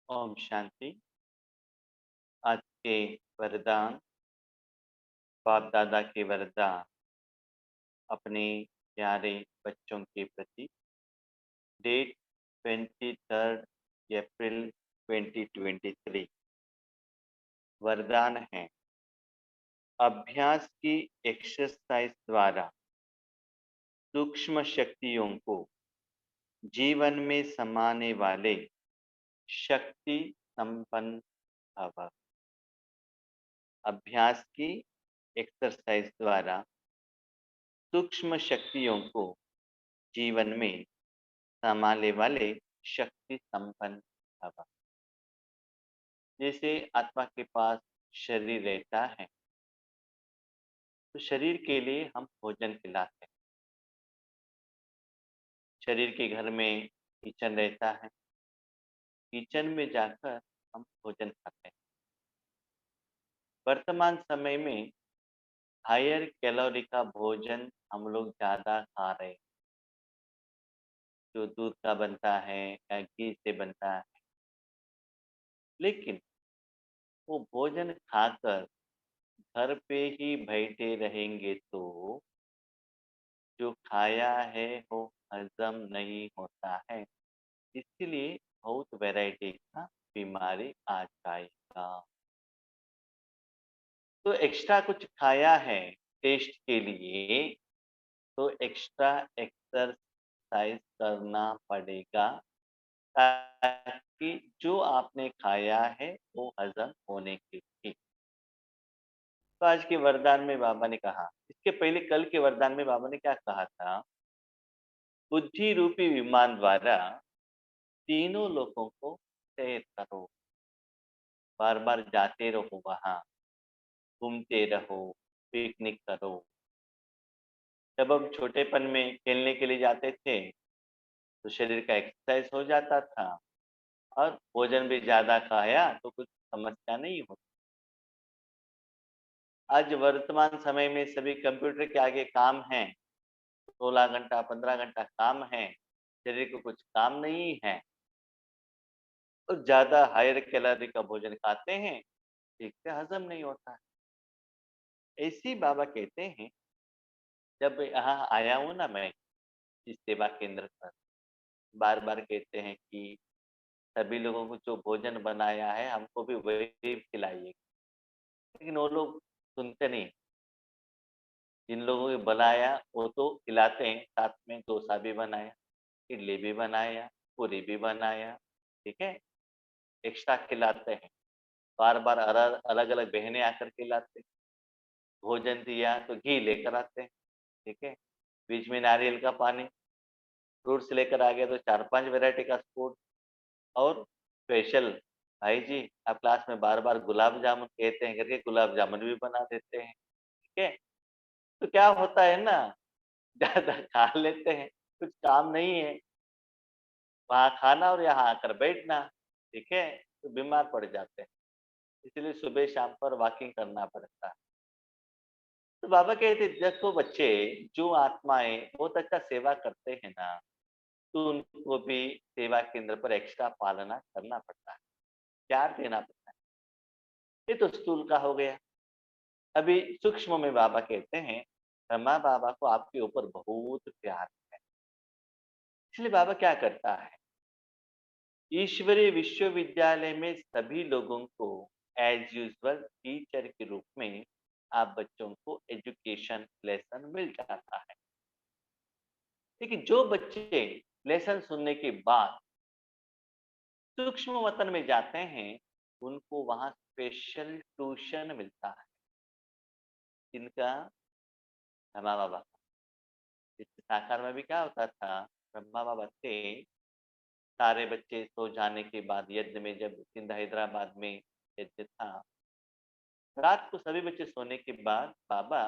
ओम शांति। आज के वरदान, बाप दादा के वरदान अपने प्यारे बच्चों के प्रति। डेट 23 अप्रैल 2023। वरदान है, अभ्यास की एक्सरसाइज द्वारा सूक्ष्म शक्तियों को जीवन में समाने वाले शक्ति संपन्न भव। अभ्यास की एक्सरसाइज द्वारा सूक्ष्म शक्तियों को जीवन में समाने वाले शक्ति संपन्न भव। जैसे आत्मा के पास शरीर रहता है, तो शरीर के लिए हम भोजन खिलाते हैं। शरीर के घर में किचन रहता है, किचन में जाकर हम भोजन खाते हैं। वर्तमान समय में हायर कैलोरी का भोजन हम लोग ज़्यादा खा रहे हैं, जो दूध का बनता है या घी से बनता है। लेकिन वो भोजन खाकर घर पे ही बैठे रहेंगे तो जो खाया है वो हजम नहीं होता है। इसलिए बहुत वैरायटी का बीमारी आ जाएगा। तो एक्स्ट्रा कुछ खाया है टेस्ट के लिए, तो एक्स्ट्रा एक्सरसाइज करना पड़ेगा, ताकि जो आपने खाया है वो हजम होने के लिए। तो आज के वरदान में बाबा ने कहा, इसके पहले कल के वरदान में बाबा ने क्या कहा था? बुद्धि रूपी विमान द्वारा तीनों लोगों को सैर करो, बार बार जाते रहो, वहां घूमते रहो, पिकनिक करो। जब हम छोटेपन में खेलने के लिए जाते थे, तो शरीर का एक्सरसाइज हो जाता था और भोजन भी ज्यादा खाया तो कुछ समस्या नहीं होती। आज वर्तमान समय में सभी कंप्यूटर के आगे काम है, 16 घंटा 15 घंटा काम है, शरीर को कुछ काम नहीं है, तो ज्यादा हायर कैलोरी का भोजन खाते हैं, ठीक से हजम नहीं होता है। ऐसी बाबा कहते हैं, जब यहाँ आया हूँ ना मैं इस सेवा केंद्र पर, बार बार कहते हैं कि सभी लोगों को जो भोजन बनाया है हमको भी वही खिलाइए, लेकिन वो लोग सुनते नहीं। जिन लोगों को बनाया वो तो खिलाते हैं, साथ में डोसा भी बनाया, इडली भी बनाया, पूरी भी बनाया, ठीक है, एक्स्ट्रा खिलाते हैं। बार बार अलग अलग बहनें आकर खिलाते हैं। भोजन दिया तो घी लेकर आते हैं, ठीक है, बीच में नारियल का पानी, फ्रूट्स लेकर आ गए तो 4-5 वैरायटी का फ्रूट, और स्पेशल भाई जी आप क्लास में बार बार गुलाब जामुन कहते हैं करके गुलाब जामुन भी बना देते हैं, ठीक है। तो क्या होता है ना, ज्यादा खा लेते हैं, कुछ काम नहीं है, वहाँ खाना और यहाँ आकर बैठना, ठीक है, तो बीमार पड़ जाते हैं। इसलिए सुबह शाम पर वॉकिंग करना पड़ता है। तो बाबा कहते, देखो बच्चे, जो आत्माएं बहुत अच्छा सेवा करते हैं ना, तो उनको भी सेवा केंद्र पर एक्स्ट्रा पालना करना पड़ता है, प्यार देना पड़ता है। ये तो स्थूल का हो गया। अभी सूक्ष्म में बाबा कहते हैं, ब्रह्मा बाबा को आपके ऊपर बहुत प्यार है। इसलिए बाबा क्या करता है, ईश्वरीय विश्वविद्यालय में सभी लोगों को एज यूजुअल टीचर के रूप में आप बच्चों को एजुकेशन लेसन मिल जाता है। लेकिन जो बच्चे लेसन सुनने के बाद सूक्ष्म वतन में जाते हैं, उनको वहां स्पेशल ट्यूशन मिलता है। इनका ब्रह्मा बाबा, इस साकार में भी क्या होता था, ब्रह्मा बाबा थे, सारे बच्चे सो जाने के बाद यज्ञ में, जब सिंध हैदराबाद में यज्ञ था, रात को सभी बच्चे सोने के बाद बाबा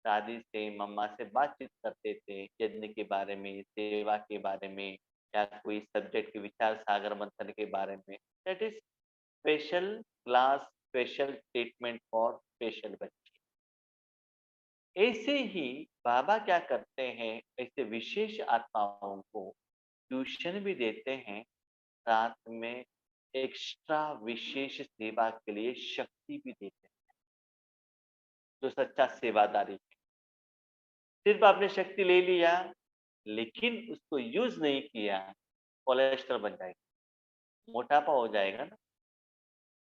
दादी से मम्मा से बातचीत करते थे, यज्ञ के बारे में, सेवा के बारे में, या कोई सब्जेक्ट के विचार सागर मंथन के बारे में। That is special class, special treatment for special बच्चे। ऐसे ही बाबा क्या करते हैं, ऐसे विशेष आत्माओं को ट्यूशन भी देते हैं, साथ में एक्स्ट्रा विशेष सेवा के लिए शक्ति भी देते हैं, जो सच्चा सेवादारी है। सिर्फ आपने शक्ति ले लिया, लेकिन उसको यूज़ नहीं किया, कोलेस्ट्रॉल बन जाएगा, मोटापा हो जाएगा ना।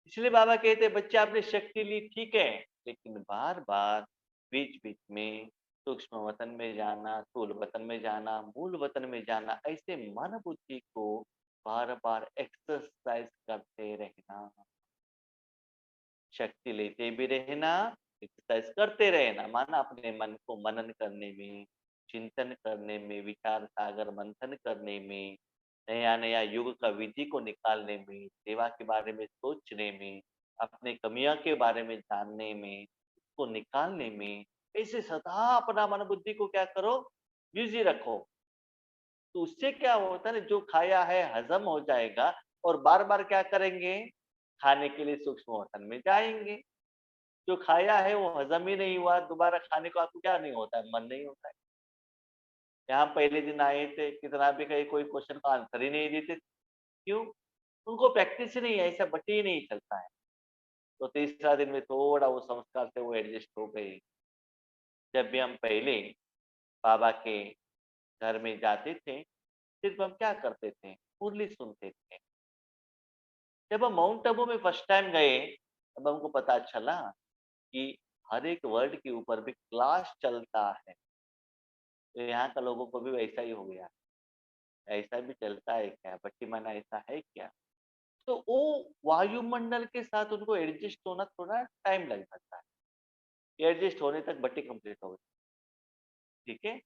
इसलिए बाबा कहते हैं बच्चे आपने शक्ति ली ठीक है, लेकिन बार-बार, बीच-बीच में सूक्ष्म वतन में जाना, स्थूल वतन में जाना, मूल वतन में जाना, ऐसे मन बुद्धि को बार-बार एक्सरसाइज करते रहना। शक्ति लेते भी रहना, एक्सरसाइज करते रहना, माना अपने मन को मनन करने में, चिंतन करने में, विचार सागर मंथन करने में, नया-नया युग का विधि को निकालने में, सेवा के बारे में सोचने में, अपने कमियों के बारे में जानने में, उसको निकालने में, ऐसे सदा अपना मन बुद्धि को क्या करो, बिज़ी रखो। तो उससे क्या होता है ना, जो खाया है हज़म हो जाएगा और बार-बार क्या करेंगे, खाने के लिए सूक्ष्म वतन में जाएँगे। जो खाया है वो हज़म ही नहीं हुआ, दोबारा खाने को आपको क्या नहीं होता है, मन नहीं होता है। यहाँ पहले दिन आए थे, कितना भी कहे कोई क्वेश्चन का आंसर ही नहीं देते थे। क्यों? उनको प्रैक्टिस ही नहीं है, ऐसा बट ही नहीं चलता है। तो तीसरा दिन में थोड़ा वो संस्कार से वो एडजस्ट हो गए। जब भी हम पहले बाबा के घर में जाते थे, सिर्फ हम क्या करते थे? मुरली सुनते थे। जब हम माउंट आबू में फर्स्ट टाइम गए, तब हमको पता चला कि हर एक वर्ड के ऊपर भी क्लास चलता है। तो यहाँ का लोगों को भी वैसा ही हो गया। ऐसा भी चलता है क्या? भट्टी माना ऐसा है क्या? तो वो वायुमंडल के साथ उनको एडजस्ट होना थोड़ा टाइम लग जाता है। एडजस्ट होने तक भट्टी कंप्लीट हो गई, ठीक है?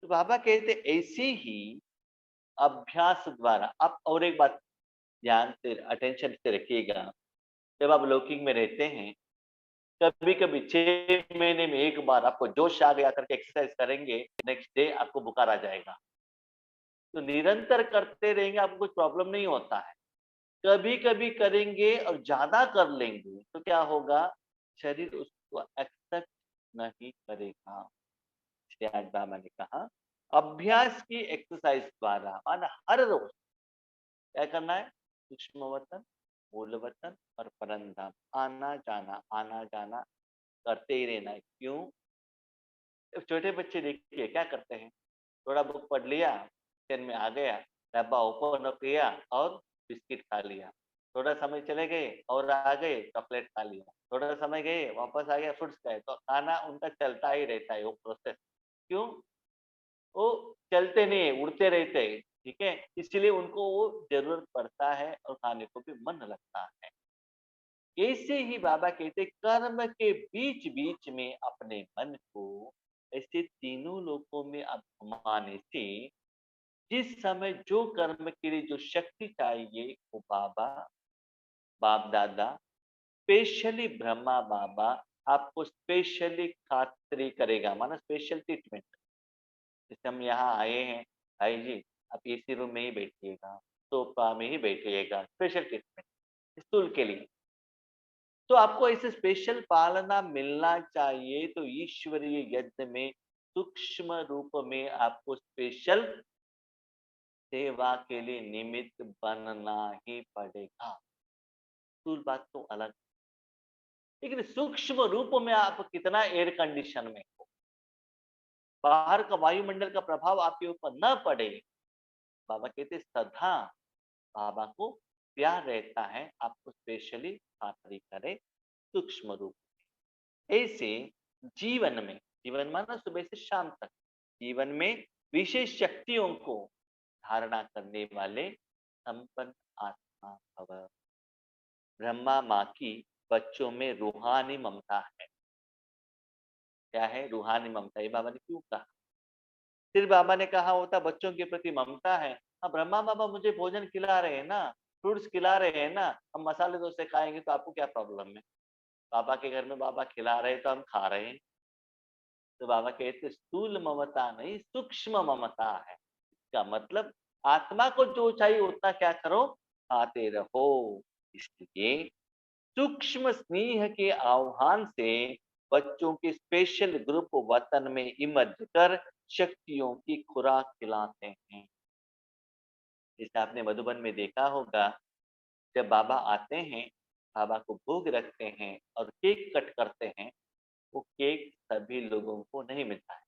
तो बाबा कहते ऐसे ही अभ्यास द्वारा आप और एक बात ध्यान से अटेंशन से रखिएगा, जब आप लौकिक में रहते हैं, कभी-कभी 6 महीने में 1 बार आपको जोश आ गया करके एक्सरसाइज करेंगे, नेक्स्ट डे आपको बुखार आ जाएगा। तो निरंतर करते रहेंगे, आपको कुछ प्रॉब्लम नहीं होता है। कभी-कभी करेंगे और ज़्यादा कर लेंगे, तो क्या होगा? शरीर उसको एक्सेप्ट नहीं करेगा। इसलिए आज बाबा ने कहा, अभ्यास की एक्सरसाइज द्वारा माना हर रोज क्या करना है? सूक्ष्म वतन, मूल वतन और परमधाम आना-जाना, आना-जाना करते ही रहना है। क्यों? छोटे बच्चे देखिए क्या करते हैं? थोड़ा बुक पढ़ लिया, किचन में आ गया, डब्बा ओपन किया और बिस्किट खा लिया। थोड़ा समय चले गए और आ गए, चॉकलेट खा लिया। थोड़ा समय गए, वापस आ गया, फ्रूट्स खाए। तो खाना उनका चलता ही रहता है वो प्रोसेस। क्यों? वो चलते नहीं है, उड़ते रहते हैं, ठीक है? इसलिए उनको वो ज़रूरत पड़ता है और खाने को भी मन लगता है। ऐसे ही बाबा कहते कर्म के बीच-बीच में अपने मन को ऐसे तीनों लोकों में आप घुमाने से जिस समय जो कर्म के लिए जो शक्ति चाहिए वो बाबा, बाप-दादा, स्पेशली ब्रह्मा बाबा आपको स्पेशली खातिरी करेगा, माना स्पेशल ट्रीटमेंट। जैसे हम यहाँ आए हैं, भाई जी आप एसी रूम में ही बैठिएगा, सोफा में ही बैठिएगा, स्पेशल ट्रीटमेंट स्टूल के लिए। तो आपको ऐसे स्पेशल पालना मिलना चाहिए, तो ईश्वरीय यज्ञ में सूक्ष्म रूप में आपको स्पेशल सेवा के लिए निमित्त बनना ही पड़ेगा। स्थूल बात तो अलग, लेकिन सूक्ष्म रूप में आप कितना एयर कंडीशन में हो, बाहर का वायुमंडल का प्रभाव आपके ऊपर न पड़े, बाबा कहते सदा बाबा को प्यार रहता है, आपको स्पेशली खातिरी करे सूक्ष्म रूप। ऐसे जीवन में, जीवन माना सुबह से शाम तक, जीवन में विशेष शक्तियों को धारणा करने वाले संपन्न आत्मा भव। ब्रह्मा माँ की बच्चों में रूहानी ममता है। क्या है? रूहानी ममता। ये बाबा ने क्यों कहा? फिर बाबा ने कहा होता बच्चों के प्रति ममता है। हाँ, ब्रह्मा बाबा मुझे भोजन खिला रहे हैं ना, फ्रूट्स खिला रहे हैं ना, हम मसाले डोसे खाएँगे तो आपको क्या प्रॉब्लम है? बाबा के घर में बाबा खिला रहे हैं तो हम खा रहे हैं। तो बाबा कहते स्थूल ममता नहीं, सूक्ष्म ममता है। इसका मतलब आत्मा को जो चाहिए उतना क्या करो? खाते रहो। इसलिए सूक्ष्म स्नेह के आह्वान से बच्चों के स्पेशल ग्रुप वतन में इमर्ज कर शक्तियों की खुराक खिलाते हैं। जैसे आपने मधुबन में देखा होगा, जब बाबा आते हैं, बाबा को भोग रखते हैं और केक कट करते हैं, वो केक सभी लोगों को नहीं मिलता है।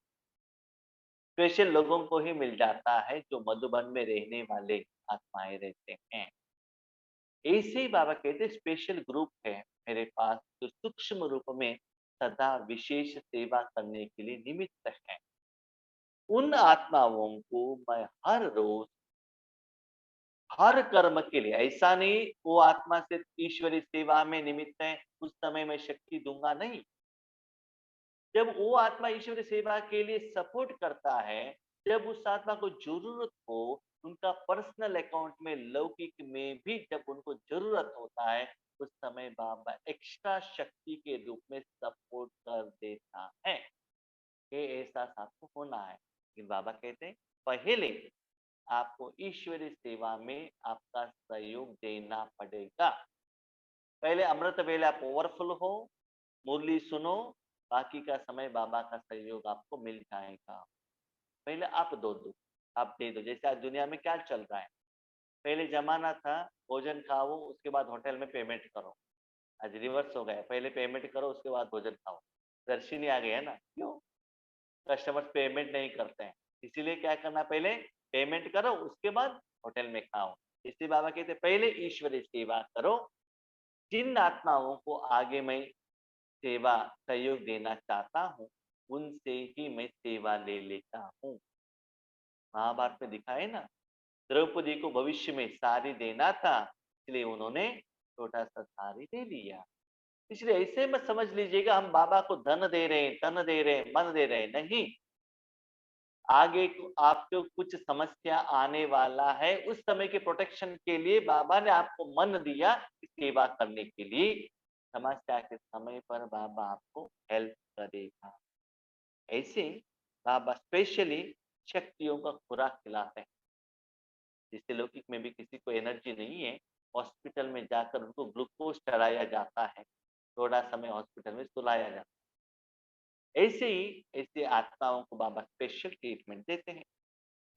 स्पेशल लोगों को ही मिल जाता है जो मधुबन में रहने वाले आत्माएँ रहते हैं। ऐसे ही बाबा कहते हैं स्पेशल ग्रुप है मेरे पास जो सूक्ष्म रूप में सदा विशेष सेवा करने के लिए निमित्त है। उन आत्माओं को मैं हर रोज हर कर्म के लिए, ऐसा नहीं वो आत्मा सिर्फ ईश्वरी सेवा में निमित्त है, उस समय मैं शक्ति दूंगा नहीं। जब वो आत्मा ईश्वरी सेवा के लिए सपोर्ट करता है, जब उस आत्मा को जरूरत हो, उनका पर्सनल अकाउंट में लौकिक में भी जब उनको जरूरत होता है, उस समय बाबा एक्स्ट्रा शक्ति के रूप में सपोर्ट कर देता है। ये एहसास आपको होना है। लेकिन बाबा कहते हैं पहले आपको ईश्वरी सेवा में आपका सहयोग देना पड़ेगा। पहले अमृत वेले आप ओवरफुल हो, मुरली सुनो, बाकी का समय बाबा का सहयोग आपको मिल जाएगा। पहले आप आप दे दो। जैसे आज दुनिया में क्या चल रहा है, पहले जमाना था भोजन खाओ उसके बाद होटल में पेमेंट करो। आज रिवर्स हो गया, पहले पेमेंट करो उसके बाद भोजन खाओ। दर्शनी आ गया है ना, क्यों? कस्टमर पेमेंट नहीं करते हैं, इसीलिए क्या करना, पहले पेमेंट करो उसके बाद होटल में खाओ। इसलिए बाबा कहते पहले ईश्वरी सेवा करो। जिन आत्माओं को आगे मैं सेवा सहयोग देना चाहता हूँ, उनसे ही मैं सेवा ले लेता हूँ। महाभारत में दिखा है ना, द्रौपदी को भविष्य में साड़ी देना था, इसलिए उन्होंने छोटा सा साड़ी दे लिया। इसलिए ऐसे मत समझ लीजिएगा हम बाबा को धन दे रहे हैं, तन दे रहे हैं, मन दे रहे हैं, नहीं। आगे आपको कुछ समस्या आने वाला है, उस समय के प्रोटेक्शन के लिए बाबा ने आपको मन दिया सेवा करने के लिए। समस्या के समय पर बाबा आपको हेल्प करेगा। ऐसे बाबा स्पेशली शक्तियों का खुराक खिलाते हैं। जिससे लौकिक में भी किसी को एनर्जी नहीं है, हॉस्पिटल में जाकर उनको ग्लूकोज चढ़ाया जाता है, थोड़ा समय हॉस्पिटल में सुलाया जाता है। ऐसे ही ऐसे आत्माओं को बाबा स्पेशल ट्रीटमेंट देते हैं।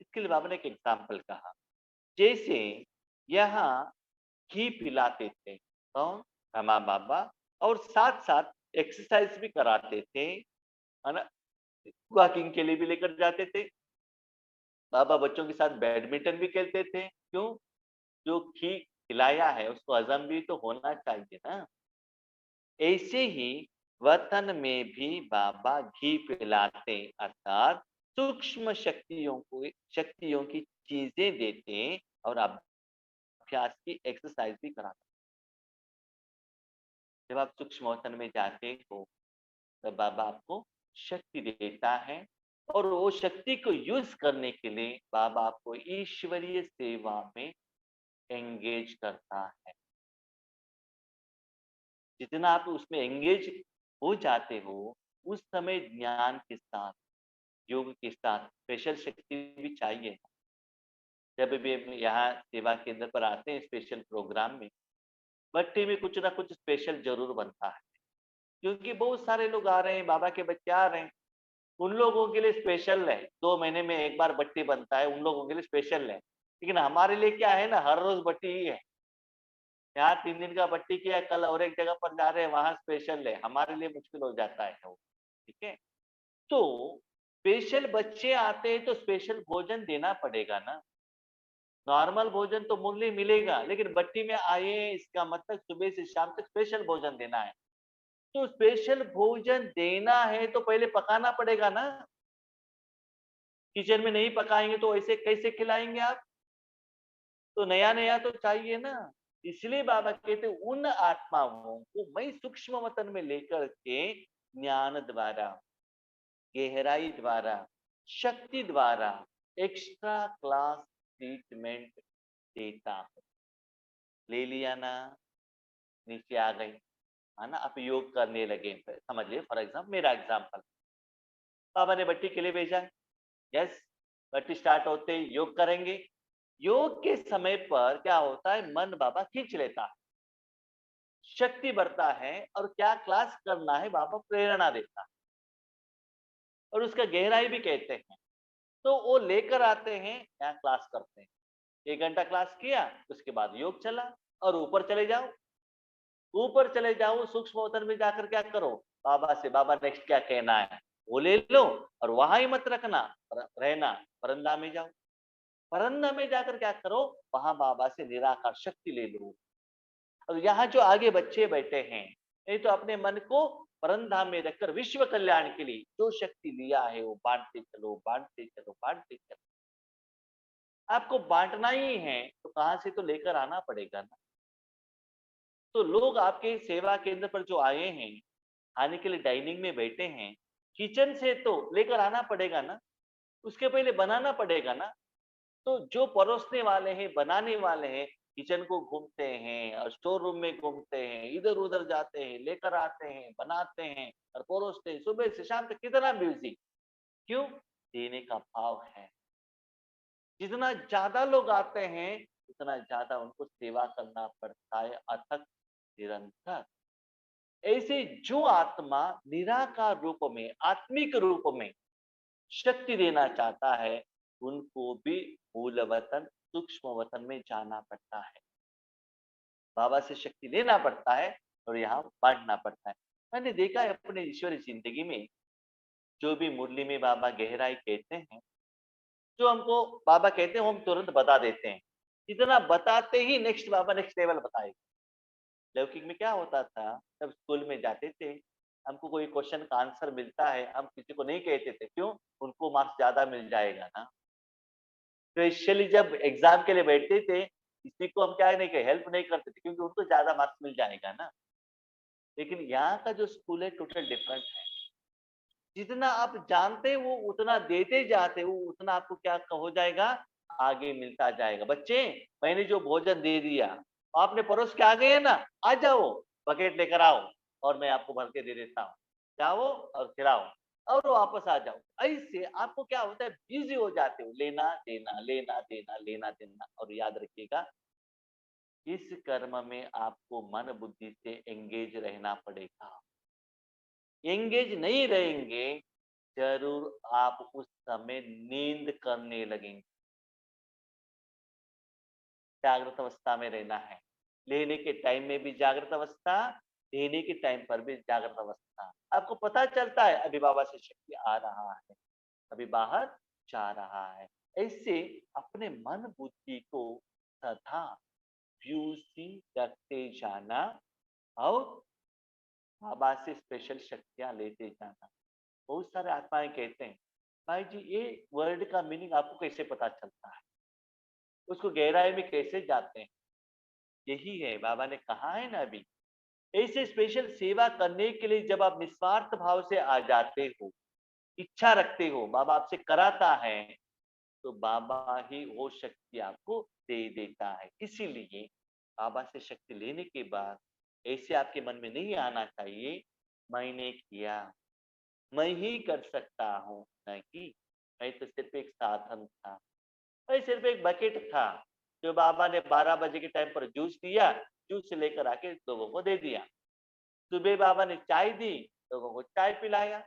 इसके लिए बाबा ने एक एग्जाम्पल कहा, जैसे यहाँ घी पिलाते थे कौन, रमा बाबा, और साथ साथ एक्सरसाइज भी कराते थे, है ना, वॉकिंग के लिए भी लेकर जाते थे। बाबा बच्चों के साथ बैडमिंटन भी खेलते थे, क्यों? जो घी खिलाया है उसको हजम भी तो होना चाहिए ना। ऐसे ही वतन में भी बाबा घी पिलाते, अर्थात सूक्ष्म शक्तियों की चीजें देते और अभ्यास की एक्सरसाइज भी कराते। जब आप सूक्ष्म वतन में जाते हो तब बाबा आपको शक्ति देता है, और वो शक्ति को यूज करने के लिए बाबा आपको ईश्वरीय सेवा में एंगेज करता है। जितना आप उसमें एंगेज हो जाते हो, उस समय ज्ञान के साथ, योग के साथ स्पेशल शक्ति भी चाहिए। जब भी हम यहाँ सेवा केंद्र पर आते हैं स्पेशल प्रोग्राम में, भट्टी में कुछ ना कुछ स्पेशल जरूर बनता है, क्योंकि बहुत सारे लोग आ रहे हैं, बाबा के बच्चे आ रहे हैं। उन लोगों के लिए स्पेशल है, 2 महीने में एक बार भट्टी बनता है, उन लोगों के लिए स्पेशल है। लेकिन हमारे लिए क्या है ना, हर रोज भट्टी ही है। यहाँ 3 दिन का भट्टी किया, कल और एक जगह पर जा रहे हैं वहां स्पेशल है, हमारे लिए मुश्किल हो जाता है वो। ठीक है, तो स्पेशल बच्चे आते हैं तो स्पेशल भोजन देना पड़ेगा ना। नॉर्मल भोजन तो मुरली मिलेगा, लेकिन भट्टी में आए इसका मतलब सुबह से शाम तक स्पेशल भोजन देना है। तो स्पेशल भोजन देना है तो पहले पकाना पड़ेगा ना। किचन में नहीं पकाएंगे तो ऐसे कैसे खिलाएंगे आप? तो नया नया तो चाहिए ना। इसलिए बाबा कहते उन आत्माओं को मैं सूक्ष्म वतन में लेकर के ज्ञान द्वारा, गहराई द्वारा, शक्ति द्वारा एक्स्ट्रा क्लास ट्रीटमेंट देता हूँ। ले लिया ना, नीचे आ गई, है ना, आप योग करने लगे। समझ लिए, फॉर एग्जाम्पल मेरा एग्जाम्पल, बाबा ने भट्टी के लिए भेजा, यस, भट्टी स्टार्ट होते ही योग करेंगे। योग के समय पर क्या होता है, मन बाबा खींच लेता है, शक्ति बढ़ता है, और क्या क्लास करना है बाबा प्रेरणा देता है, और उसका गहराई भी कहते हैं। तो वो लेकर आते हैं, यहाँ क्लास करते हैं। 1 घंटा क्लास किया, उसके बाद योग चला। और ऊपर चले जाओ, ऊपर चले जाओ, सूक्ष्म वतन में जाकर क्या करो, बाबा से बाबा नेक्स्ट क्या कहना है वो ले लो, और वहां ही मत रखना, रहना, परंदा में जाओ, परंदा में जाकर क्या करो, वहां बाबा से निराकार शक्ति ले लो। और यहाँ जो आगे बच्चे बैठे हैं, नहीं तो अपने मन को परंधा में रखकर विश्व कल्याण के लिए जो शक्ति लिया है वो बांटते चलो, बांटते चलो, बांटते चलो। आपको बांटना ही है तो कहां से तो लेकर आना पड़ेगा ना। तो लोग आपके सेवा केंद्र पर जो आए हैं, खाने के लिए डाइनिंग में बैठे हैं, किचन से तो लेकर आना पड़ेगा ना, उसके पहले बनाना पड़ेगा ना। तो जो परोसने वाले हैं, बनाने वाले हैं, किचन को घूमते हैं और स्टोर रूम में घूमते हैं, इधर उधर जाते हैं, लेकर आते हैं, बनाते हैं और परोसते हैं, सुबह से शाम तक कितना बिजी, क्यों? देने का भाव है। जितना ज्यादा लोग आते हैं उतना ज्यादा उनको सेवा करना पड़ता है, अथक, निरंतर। ऐसे जो आत्मा निराकार रूप में, आत्मिक रूप में शक्ति देना चाहता है, उनको भी मूल वतन, सूक्ष्म वतन में जाना पड़ता है, बाबा से शक्ति लेना पड़ता है और यहाँ बांटना पड़ता है। मैंने देखा है अपने ईश्वरी जिंदगी में, जो भी मुरली में बाबा गहराई कहते हैं, जो हमको बाबा कहते हैं वो हम तुरंत बता देते हैं, इतना बताते ही नेक्स्ट बाबा नेक्स्ट लेवल बताएगा। लौकिक में क्या होता था, जब स्कूल में जाते थे, हमको कोई क्वेश्चन का आंसर मिलता है, हम किसी को नहीं कहते थे, क्यों? उनको मार्क्स ज्यादा मिल जाएगा ना। स्पेशली जब एग्जाम के लिए बैठते थे, किसी को हम क्या नहीं कहे, हेल्प नहीं करते थे, क्योंकि उनको ज्यादा मार्क्स मिल जाएगा ना। लेकिन यहाँ का जो स्कूल है टोटल डिफरेंट है। जितना आप जानते हैं वो उतना देते जाते, वो उतना आपको क्या हो जाएगा, आगे मिलता जाएगा। बच्चे, मैंने जो भोजन दे दिया, आपने परोस के आ गए ना, आ जाओ, बकेट लेकर आओ और मैं आपको भर के दे देता हूँ, जाओ और खिलाओ और वापस आ जाओ। ऐसे आपको क्या होता है, बिजी हो जाते हो, लेना देना, लेना देना, लेना देना। और याद रखिएगा, इस कर्म में आपको मन बुद्धि से एंगेज रहना पड़ेगा। एंगेज नहीं रहेंगे, जरूर आप उस समय नींद करने लगेंगे। जागृत अवस्था में रहना है, लेने के टाइम में भी जागृत अवस्था, देने के टाइम पर भी जागृत अवस्था। आपको पता चलता है अभी बाबा से शक्ति आ रहा है, अभी बाहर जा रहा है। ऐसे अपने मन बुद्धि को सदा ब्यूसी रखते जाना और बाबा से स्पेशल शक्तियां लेते जाना। बहुत सारे आत्माएं कहते हैं, भाई जी ये वर्ड का मीनिंग आपको कैसे पता चलता है, उसको गहराई में कैसे जाते हैं? यही है, बाबा ने कहा है ना अभी, ऐसे स्पेशल सेवा करने के लिए जब आप निस्वार्थ भाव से आ जाते हो, इच्छा रखते हो, बाबा आपसे कराता है, तो बाबा ही वो शक्ति आपको दे देता है। इसीलिए बाबा से शक्ति लेने के बाद ऐसे आपके मन में नहीं आना चाहिए, मैंने किया, मैं ही कर सकता हूँ, नहीं, मैं तो सिर्फ एक साधन था, मैं सिर्फ एक बकेट था, जो बाबा ने 12 बजे के टाइम पर जूस दिया, जूस लेकर आके लोगों को दे दिया। सुबह बाबा ने चाय दी, लोगों को चाय पिलाया।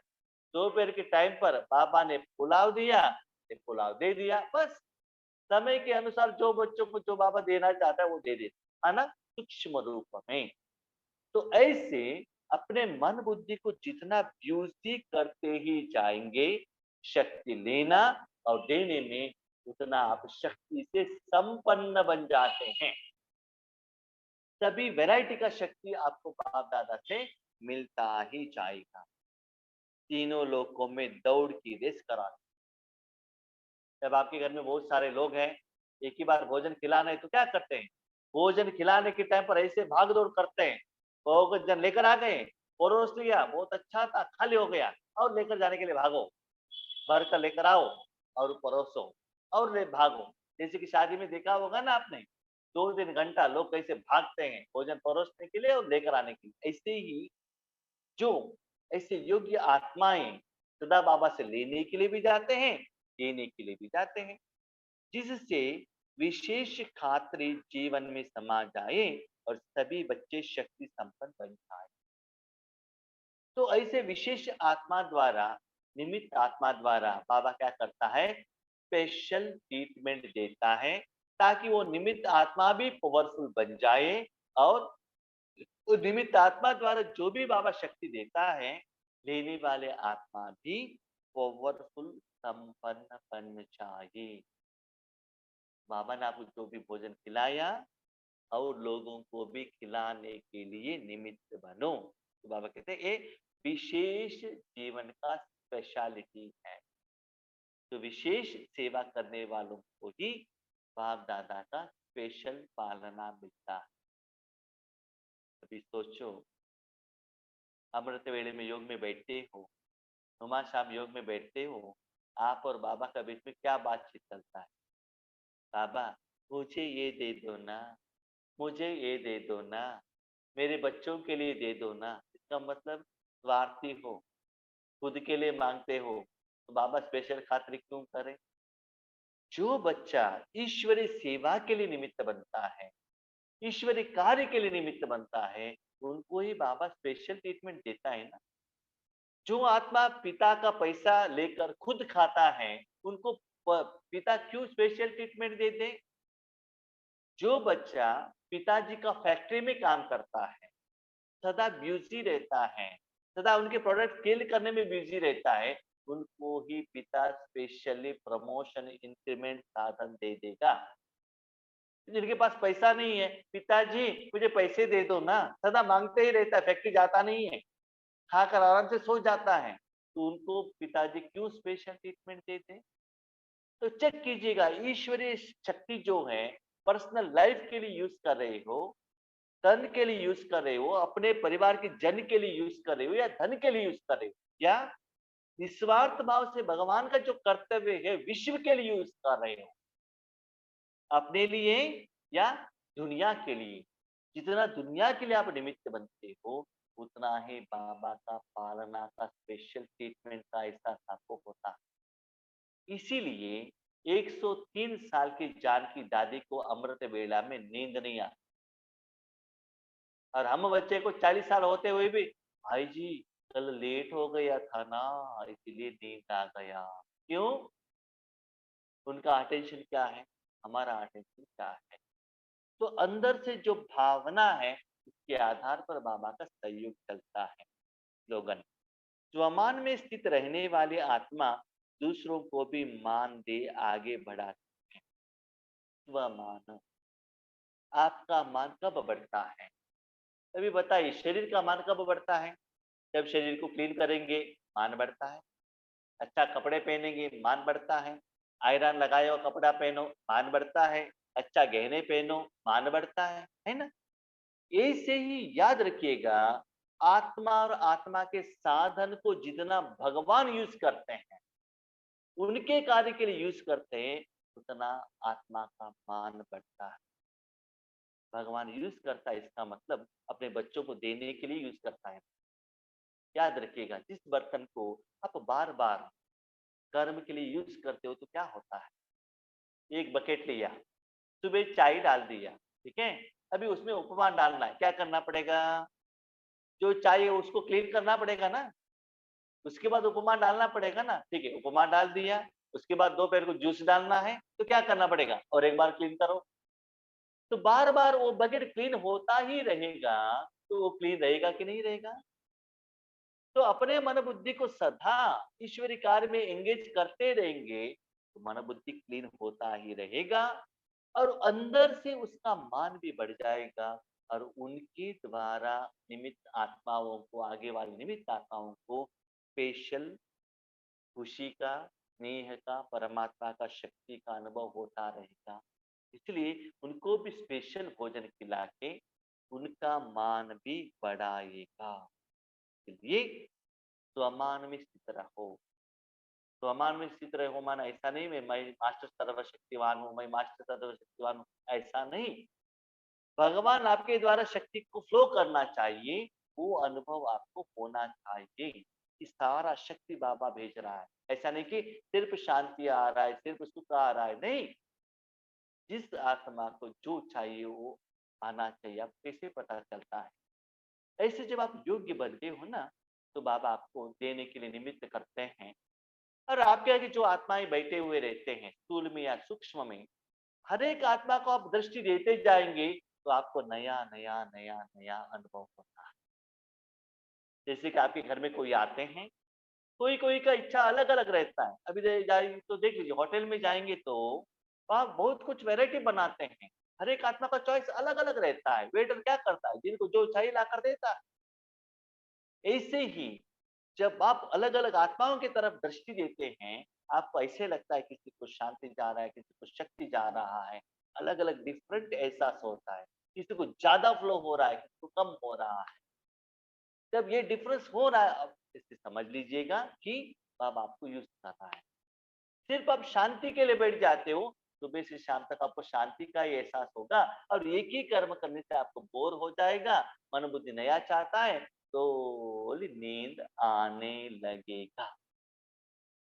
दोपहर के टाइम पर बाबा ने पुलाव दिया, तो पुलाव दे दिया। बस समय के अनुसार जो बच्चों को जो बाबा देना चाहता है वो दे देता है ना, सूक्ष्म रूप में। तो ऐसे अपने मन बुद्धि को जितना ब्यूटी करते ही जाएंगे, शक्ति लेना और देने में उतना आप शक्ति से संपन्न बन जाते हैं। सभी वैरायटी का शक्ति आपको बाप दादा से मिलता ही जाएगा। तीनों लोकों में दौड़ की रेस करा। जब आपके घर में बहुत सारे लोग हैं, एक ही बार भोजन खिलाना है तो क्या करते हैं, भोजन खिलाने के टाइम पर ऐसे भाग दौड़ करते हैं। भोजन लेकर आ गए, परोस लिया, बहुत अच्छा था, खाली हो गया, और लेकर जाने के लिए भागो, भर कर लेकर आओ और परोसो और ले भागो। जैसे कि शादी में देखा होगा ना आपने, 2-3 घंटा लोग कैसे भागते हैं भोजन परोसने के लिए और लेकर आने के लिए। ऐसे ही जो ऐसे योग्य आत्माएं सदा बाबा से लेने के लिए भी जाते हैं, देने के लिए भी जाते हैं, जिससे विशेष खात्री जीवन में समा जाए और सभी बच्चे शक्ति संपन्न बन जाए। तो ऐसे विशेष आत्मा द्वारा, निमित्त आत्मा द्वारा बाबा क्या करता है, स्पेशल ट्रीटमेंट देता है, ताकि वो निमित्त आत्मा भी पावरफुल बन जाए और वो निमित्त आत्मा द्वारा जो भी बाबा शक्ति देता है, लेने वाले आत्मा भी पावरफुल संपन्न बन जाए। बाबा ने आपको जो भी भोजन खिलाया और लोगों को भी खिलाने के लिए निमित्त बनो। तो बाबा कहते हैं ये विशेष जीवन का स्पेशलिटी है। तो विशेष सेवा करने वालों को ही बाप दादा का स्पेशल पालना मिलता है। अभी सोचो, अमृत वेले में योग में बैठते हो, नुमा शाम योग में बैठते हो, आप और बाबा के बीच में क्या बातचीत चलता है? बाबा मुझे ये दे दो ना, मुझे ये दे दो ना, मेरे बच्चों के लिए दे दो ना। इसका मतलब स्वार्थी हो, खुद के लिए मांगते हो, तो बाबा स्पेशल खातिर क्यों करे? जो बच्चा ईश्वरीय सेवा के लिए निमित्त बनता है, ईश्वरीय कार्य के लिए निमित्त बनता है, उनको ही बाबा स्पेशल ट्रीटमेंट देता है ना। जो आत्मा पिता का पैसा लेकर खुद खाता है, उनको पिता क्यों स्पेशल ट्रीटमेंट दे दे? जो बच्चा पिताजी का फैक्ट्री में काम करता है, सदा बिजी रहता है, सदा उनके प्रोडक्ट सेल करने में बिजी रहता है, उनको ही पिता स्पेशली प्रमोशन इंक्रीमेंट साधन दे देगा। जिनके पास पैसा नहीं है, पिताजी मुझे पैसे दे दो ना, सदा मांगते ही रहता है, फैक्ट्री जाता नहीं है, खाकर आराम से सो जाता है, तो उनको पिताजी क्यों स्पेशल ट्रीटमेंट देते? तो चेक कीजिएगा, ईश्वरीय शक्ति जो है पर्सनल लाइफ के लिए यूज कर रहे हो, धन के लिए यूज कर रहे हो, अपने परिवार के जन के लिए यूज कर रहे हो, या धन के लिए यूज कर रहे हो, या निस्वार्थ भाव से भगवान का जो कर्तव्य है विश्व के लिए यूज कर रहे हो, अपने लिए या दुनिया के लिए? जितना दुनिया के लिए आप निमित्त बनते हो, उतना ही बाबा का पालना का स्पेशल ट्रीटमेंट का ऐसा आपको होता है। इसीलिए 103 साल की जानकी दादी को अमृत वेला में नींद नहीं आती, और हम बच्चे को 40 साल होते हुए भी, भाई जी कल लेट हो गया था ना, इसलिए नींद आ गया। क्यों? उनका अटेंशन क्या है, हमारा अटेंशन क्या है? तो अंदर से जो भावना है, उसके आधार पर बाबा का सहयोग चलता है। स्लोगन, स्वमान में स्थित रहने वाली आत्मा दूसरों को भी मान दे आगे बढ़ाती है। स्वमान, आपका मान कब बढ़ता है? अभी बताइए, शरीर का मान कब बढ़ता है? जब शरीर को क्लीन करेंगे, मान बढ़ता है। अच्छा कपड़े पहनेंगे, मान बढ़ता है। आयरन लगाए हो कपड़ा पहनो, मान बढ़ता है। अच्छा गहने पहनो, मान बढ़ता है ना? ऐसे ही याद रखिएगा, आत्मा और आत्मा के साधन को जितना भगवान यूज करते हैं, उनके कार्य के लिए यूज करते हैं, उतना आत्मा का मान बढ़ता है। भगवान यूज करता है, इसका मतलब अपने बच्चों को देने के लिए यूज करता है। याद रखिएगा, जिस बर्तन को आप बार बार कर्म के लिए यूज करते हो, तो क्या होता है? एक बकेट लिया, सुबह चाय डाल दिया, ठीक है, अभी उसमें उपमा डालना है, क्या करना पड़ेगा? जो चाय है उसको क्लीन करना पड़ेगा ना, उसके बाद उपमा डालना पड़ेगा ना। ठीक है, उपमा डाल दिया, उसके बाद दोपहर को जूस डालना है, तो क्या करना पड़ेगा? और एक बार क्लीन करो। तो बार बार वो बकेट क्लीन होता ही रहेगा, तो वो क्लीन रहेगा कि नहीं रहेगा? तो अपने मन बुद्धि को सदा ईश्वरी कार्य में एंगेज करते रहेंगे, तो मन बुद्धि क्लीन होता ही रहेगा, और अंदर से उसका मान भी बढ़ जाएगा, और उनके द्वारा निमित्त आत्माओं को, आगे वाली निमित्त आत्माओं को स्पेशल खुशी का, स्नेह का, परमात्मा का शक्ति का अनुभव होता रहेगा। इसलिए उनको भी स्पेशल भोजन खिला के उनका मान भी बढ़ाएगा। इसलिए स्वमान में स्थित रहो। स्वमान में स्थित रहो माना ऐसा नहीं मैं मास्टर सर्वशक्तिवान हूँ, मैं मास्टर सर्वशक्तिवान हूँ, ऐसा नहीं। भगवान आपके द्वारा शक्ति को फ्लो करना चाहिए, वो अनुभव आपको होना चाहिए कि सारा शक्ति बाबा भेज रहा है। ऐसा नहीं कि सिर्फ शांति आ रहा है, सिर्फ सुख आ रहा है, नहीं। जिस आत्मा को जो चाहिए वो आना चाहिए। अब कैसे पता चलता है? ऐसे जब आप योग्य बनते हो ना, तो बाबा आपको देने के लिए निमित्त करते हैं। और आपके आगे जो आत्माएं बैठे हुए रहते हैं, स्थूल में या सूक्ष्म में, हर एक आत्मा को आप दृष्टि देते जाएंगे तो आपको नया नया नया नया अनुभव होता है। जैसे कि आपके घर में कोई आते हैं, कोई कोई का इच्छा अलग अलग रहता है। अभी जाइए तो देख लीजिए, होटल में जाएंगे तो वहाँ बहुत कुछ वैरायटी बनाते हैं। हर एक आत्मा का चॉइस अलग अलग रहता है। वेटर क्या करता है, जिनको जो चाहिए ला कर देता है। ऐसे ही जब आप अलग अलग आत्माओं की तरफ दृष्टि देते हैं, आपको ऐसे लगता है किसी को शांति जा रहा है, किसी को शक्ति जा रहा है। अलग अलग डिफरेंट एहसास होता है। किसी को ज्यादा फ्लो हो रहा है, किसी को कम हो रहा है। जब ये डिफरेंस हो रहा है, अब इससे समझ लीजिएगा कि अब आपको यूज कर रहा है। सिर्फ आप शांति के लिए बैठ जाते हो, सुबह से शाम तक आपको शांति का ही एहसास होगा और एक ही कर्म करने से आपको बोर हो जाएगा। मन बुद्धि नया चाहता है तो बोली नींद आने लगेगा।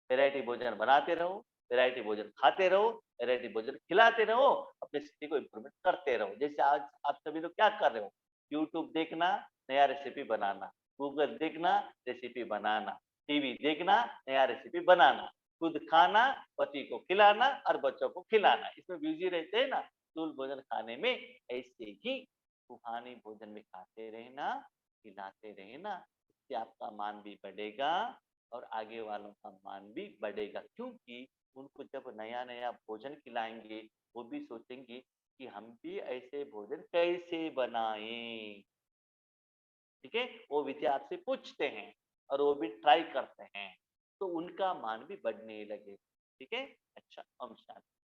वैरायटी भोजन बनाते रहो, वैरायटी भोजन खाते रहो, वैरायटी भोजन खिलाते रहो, अपनी स्थिति को इम्प्रूवमेंट करते रहो। जैसे आज आप सभी लोग क्या कर रहे हो, यूट्यूब देखना, नया रेसिपी बनाना, गूगल देखना, रेसिपी बनाना, टीवी देखना, नया रेसिपी बनाना, खुद खाना, पति को खिलाना और बच्चों को खिलाना, इसमें बिजी रहते हैं ना स्थूल भोजन खाने में। ऐसे ही रूहानी भोजन में खाते रहना, खिलाते रहना, इससे आपका मान भी बढ़ेगा और आगे वालों का मान भी बढ़ेगा। क्योंकि उनको जब नया नया भोजन खिलाएंगे, वो भी सोचेंगे कि हम भी ऐसे भोजन कैसे बनाएं। ठीक है, वो विद्या आपसे पूछते हैं और वो भी ट्राई करते हैं, तो उनका मान भी बढ़ने लगे। ठीक है, अच्छा, हम शांति।